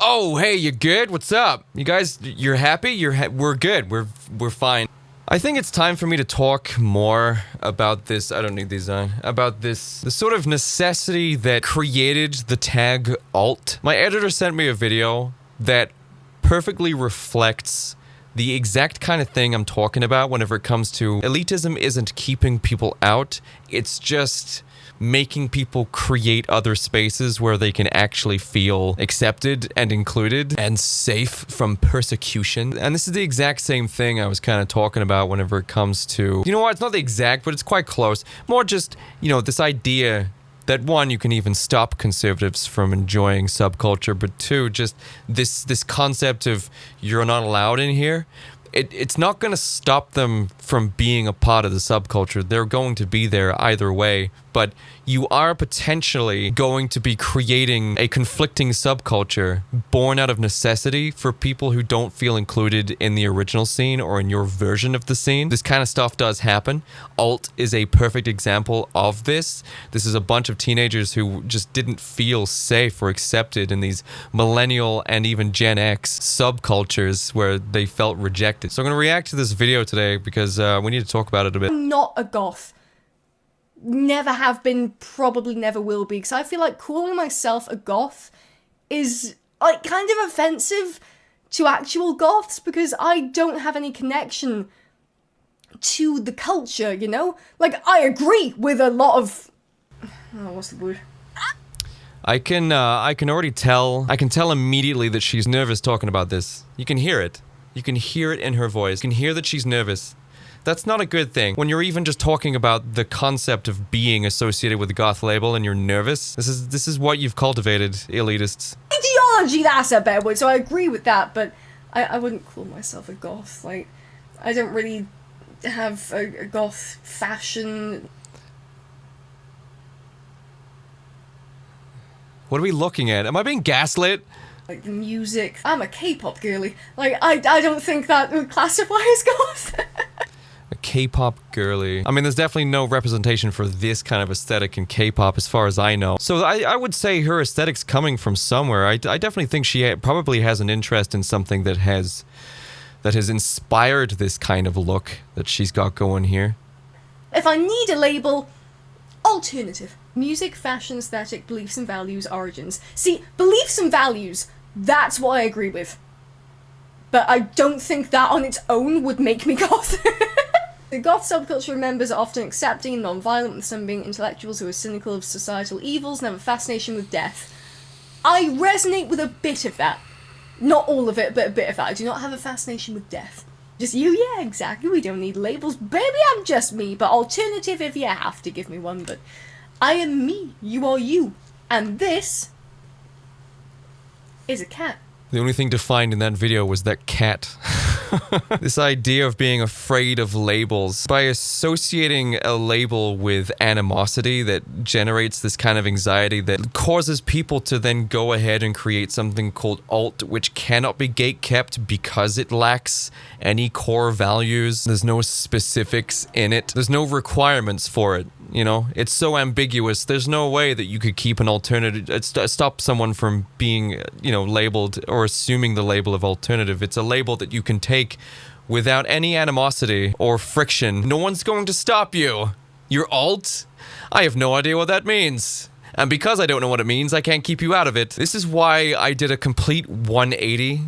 Oh, hey, you good? What's up? You guys, you're happy? We're good. We're fine. I think it's time for me to talk more about this. I don't need these on. About the sort of necessity that created the tag alt. My editor sent me a video that perfectly reflects the exact kind of thing I'm talking about whenever it comes to elitism isn't keeping people out. It's just making people create other spaces where they can actually feel accepted and included and safe from persecution. And this is the exact same thing I was kind of talking about whenever it comes to, you know what, it's not the exact, but it's quite close. More just, you know, this idea that one, you can even stop conservatives from enjoying subculture, but two, just this concept of you're not allowed in here. It's not going to stop them from being a part of the subculture. They're going to be there either way, but you are potentially going to be creating a conflicting subculture born out of necessity for people who don't feel included in the original scene or in your version of the scene. This kind of stuff does happen. Alt is a perfect example of this. This is a bunch of teenagers who just didn't feel safe or accepted in these millennial and even Gen X subcultures where they felt rejected. So I'm going to react to this video today because we need to talk about it a bit. I'm not a goth. Never have been, probably never will be, because I feel like calling myself a goth is like kind of offensive to actual goths because I don't have any connection to the culture, you know? Like, I agree with a lot of... Oh, what's the word? I can already tell, I can tell immediately that she's nervous talking about this. You can hear it. You can hear it in her voice. You can hear that she's nervous. That's not a good thing. When you're even just talking about the concept of being associated with the goth label and you're nervous, this is what you've cultivated, elitists. Ideology, that's a better word, so I agree with that, but I wouldn't call myself a goth. Like, I don't really have a goth fashion. What are we looking at? Am I being gaslit? Like, the music. I'm a K-pop girly. Like, I don't think that would classify as goth. A K-pop girly. I mean, there's definitely no representation for this kind of aesthetic in K-pop as far as I know. So I would say her aesthetic's coming from somewhere. I definitely think she probably has an interest in something that has inspired this kind of look that she's got going here. If I need a label, alternative. Music, fashion, aesthetic, beliefs and values, origins. See, beliefs and values, that's what I agree with. But I don't think that on its own would make me goth. The goth subculture members are often accepting and non-violent, with some being intellectuals who are cynical of societal evils and have a fascination with death. I resonate with a bit of that. Not all of it, but a bit of that. I do not have a fascination with death. Just you, yeah, exactly. We don't need labels. Baby, I'm just me. But alternative if you have to give me one. But I am me. You are you. And this is a cat. The only thing defined in that video was that cat. This idea of being afraid of labels. By associating a label with animosity that generates this kind of anxiety that causes people to then go ahead and create something called alt, which cannot be gatekept because it lacks any core values. There's no specifics in it. There's no requirements for it. You know, it's so ambiguous. There's no way that you could keep an alternative, stop someone from being, you know, labeled or assuming the label of alternative. It's a label that you can take without any animosity or friction. No one's going to stop you. You're alt? I have no idea what that means. And because I don't know what it means, I can't keep you out of it. This is why I did a complete 180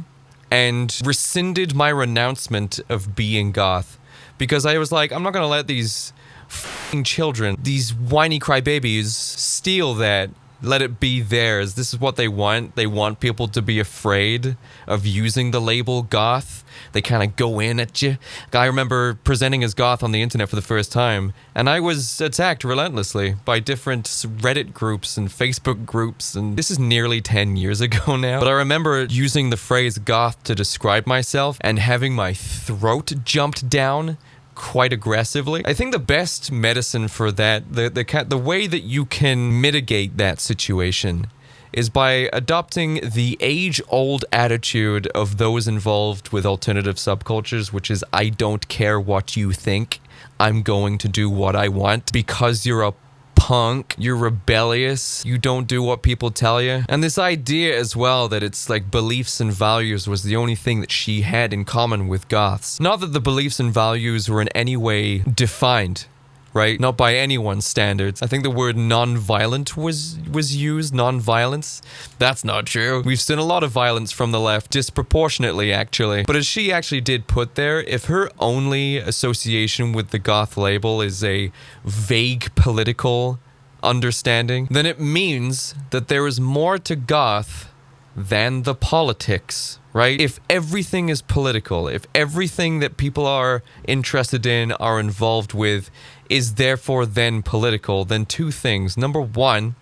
and rescinded my renouncement of being goth. Because I was like, I'm not going to let these f***ing children, these whiny crybabies, steal that. Let it be theirs. This is what they want. They want people to be afraid of using the label goth. They kind of go in at you. I remember presenting as goth on the internet for the first time, and I was attacked relentlessly by different Reddit groups and Facebook groups, and this is nearly 10 years ago now. But I remember using the phrase goth to describe myself and having my throat jumped down quite aggressively. I think the best medicine for that, the way that you can mitigate that situation is by adopting the age-old attitude of those involved with alternative subcultures, which is, I don't care what you think, I'm going to do what I want because you're a punk, you're rebellious, you don't do what people tell you. And this idea as well that it's like beliefs and values was the only thing that she had in common with goths. Not that the beliefs and values were in any way defined, right? Not by anyone's standards. I think the word non-violent was used, non-violence. That's not true. We've seen a lot of violence from the left, disproportionately actually. But as she actually did put there, if her only association with the goth label is a vague political understanding, then it means that there is more to goth than the politics, right? If everything is political, if everything that people are interested in, are involved with, is therefore then political, then two things. Number one,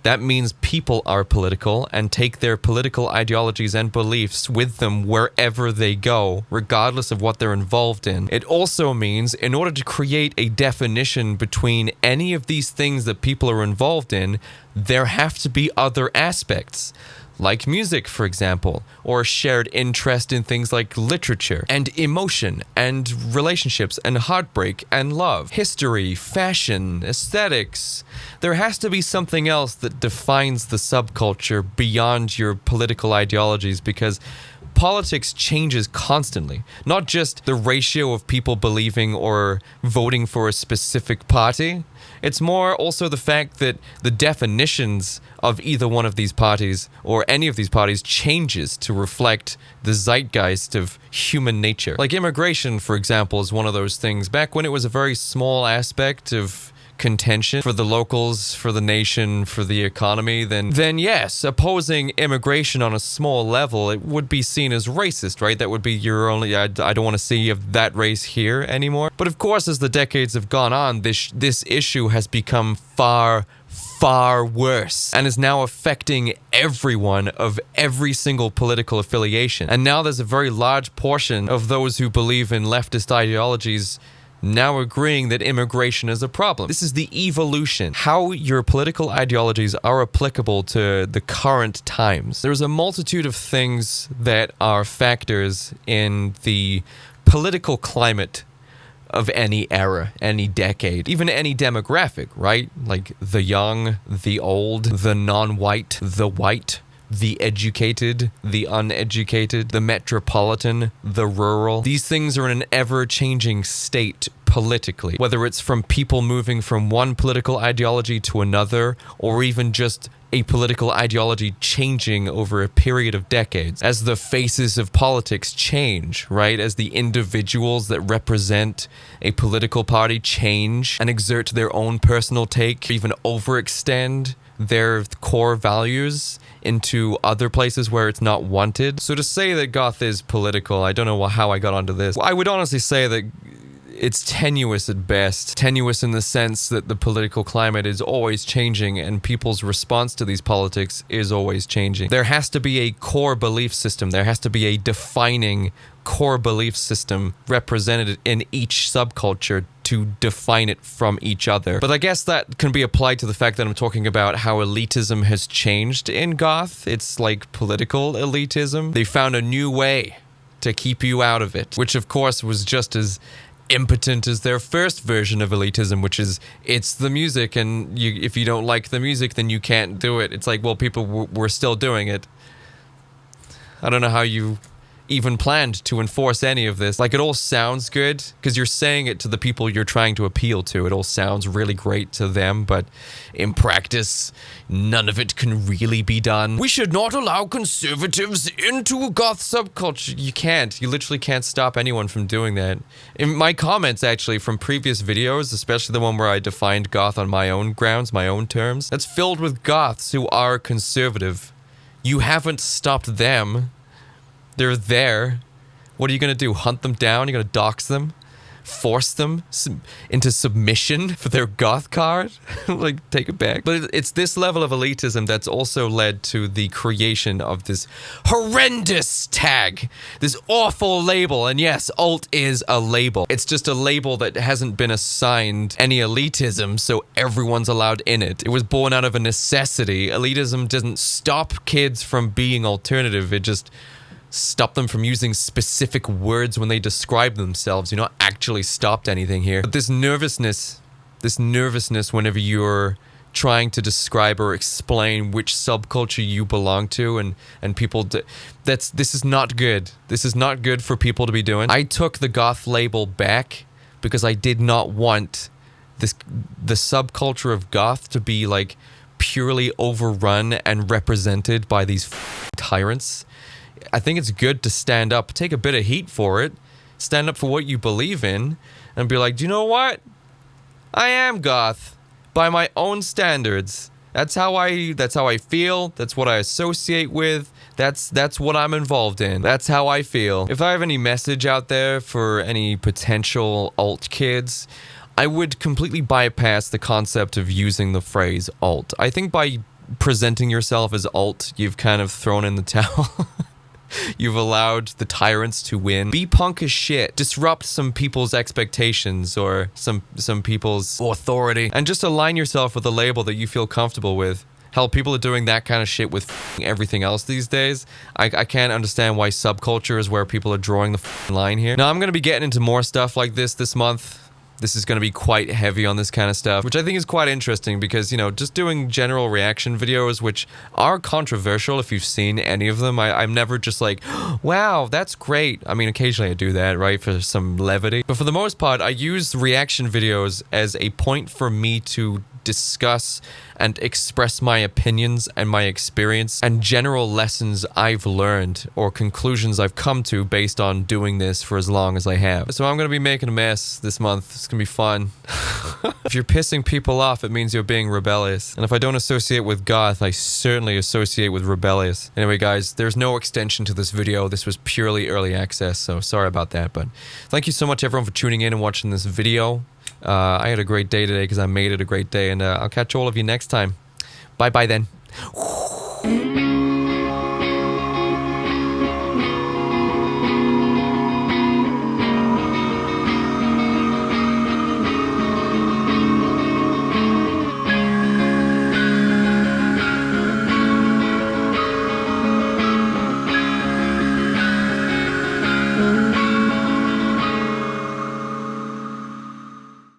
that means people are political and take their political ideologies and beliefs with them wherever they go, regardless of what they're involved in. It also means in order to create a definition between any of these things that people are involved in, there have to be other aspects. Like music, for example, or shared interest in things like literature and emotion and relationships and heartbreak and love, history, fashion, aesthetics. There has to be something else that defines the subculture beyond your political ideologies, because politics changes constantly. Not just the ratio of people believing or voting for a specific party. It's more also the fact that the definitions of either one of these parties or any of these parties changes to reflect the zeitgeist of human nature. Like immigration, for example, is one of those things. Back when it was a very small aspect of contention for the locals, for the nation, for the economy, then yes, opposing immigration on a small level, it would be seen as racist, right? That would be your only, I don't want to see of that race here anymore. But of course, as the decades have gone on, this issue has become far worse and is now affecting everyone of every single political affiliation. And now there's a very large portion of those who believe in leftist ideologies now agreeing that immigration is a problem. This is the evolution, how your political ideologies are applicable to the current times. There's a multitude of things that are factors in the political climate of any era, any decade, even any demographic, right? Like the young, the old, the non-white, the white, the educated, the uneducated, the metropolitan, the rural. These things are in an ever-changing state politically, whether it's from people moving from one political ideology to another, or even just a political ideology changing over a period of decades. As the faces of politics change, right? As the individuals that represent a political party change and exert their own personal take, even overextend their core values into other places where it's not wanted. So to say that goth is political, I don't know how I got onto this. I would honestly say that it's tenuous at best. Tenuous in the sense that the political climate is always changing and people's response to these politics is always changing. There has to be a core belief system. There has to be a defining core belief system represented in each subculture to define it from each other. But I guess that can be applied to the fact that I'm talking about how elitism has changed in goth. It's like political elitism. They found a new way to keep you out of it, which of course was just as impotent as their first version of elitism, which is it's the music, and if you don't like the music, then you can't do it. It's like, well, people were still doing it. I don't know how you even planned to enforce any of this. Like, it all sounds good because you're saying it to the people you're trying to appeal to. It all sounds really great to them, but in practice, none of it can really be done. We should not allow conservatives into a goth subculture. You can't. You literally can't stop anyone from doing that. In my comments, actually, from previous videos, especially the one where I defined goth on my own grounds, my own terms, that's filled with goths who are conservative. You haven't stopped them. They're there. What are you going to do? Hunt them down? You're going to dox them? Force them into submission for their goth card? Like, take it back. But it's this level of elitism that's also led to the creation of this horrendous tag. This awful label. And yes, alt is a label. It's just a label that hasn't been assigned any elitism, so everyone's allowed in it. It was born out of a necessity. Elitism doesn't stop kids from being alternative. It just stop them from using specific words when they describe themselves. You're not actually stopped anything here. But this nervousness whenever you're trying to describe or explain which subculture you belong to, and people this is not good. This is not good for people to be doing. I took the goth label back because I did not want the subculture of goth to be like purely overrun and represented by these tyrants. I think it's good to stand up, take a bit of heat for it, stand up for what you believe in, and be like, do you know what? I am goth by my own standards. That's how I feel. That's what I associate with. That's what I'm involved in. That's how I feel. If I have any message out there for any potential alt kids, I would completely bypass the concept of using the phrase alt. I think by presenting yourself as alt, you've kind of thrown in the towel. You've allowed the tyrants to win. Be punk as shit. Disrupt some people's expectations or some people's authority, and just align yourself with a label that you feel comfortable with. Hell, people are doing that kind of shit with everything else these days. I can't understand why subculture is where people are drawing the line here. Now, I'm going to be getting into more stuff like this month. This is going to be quite heavy on this kind of stuff, which I think is quite interesting because, you know, just doing general reaction videos, which are controversial if you've seen any of them. I'm never just like, wow, that's great. I mean, occasionally I do that, right, for some levity. But for the most part, I use reaction videos as a point for me to discuss and express my opinions and my experience and general lessons I've learned or conclusions I've come to based on doing this for as long as I have. So I'm going to be making a mess this month. It's going to be fun. If you're pissing people off, it means you're being rebellious. And if I don't associate with goth, I certainly associate with rebellious. Anyway, guys, there's no extension to this video. This was purely early access, so sorry about that. But thank you so much, everyone, for tuning in and watching this video. I had a great day today because I made it a great day, and I'll catch all of you next time. Bye-bye then.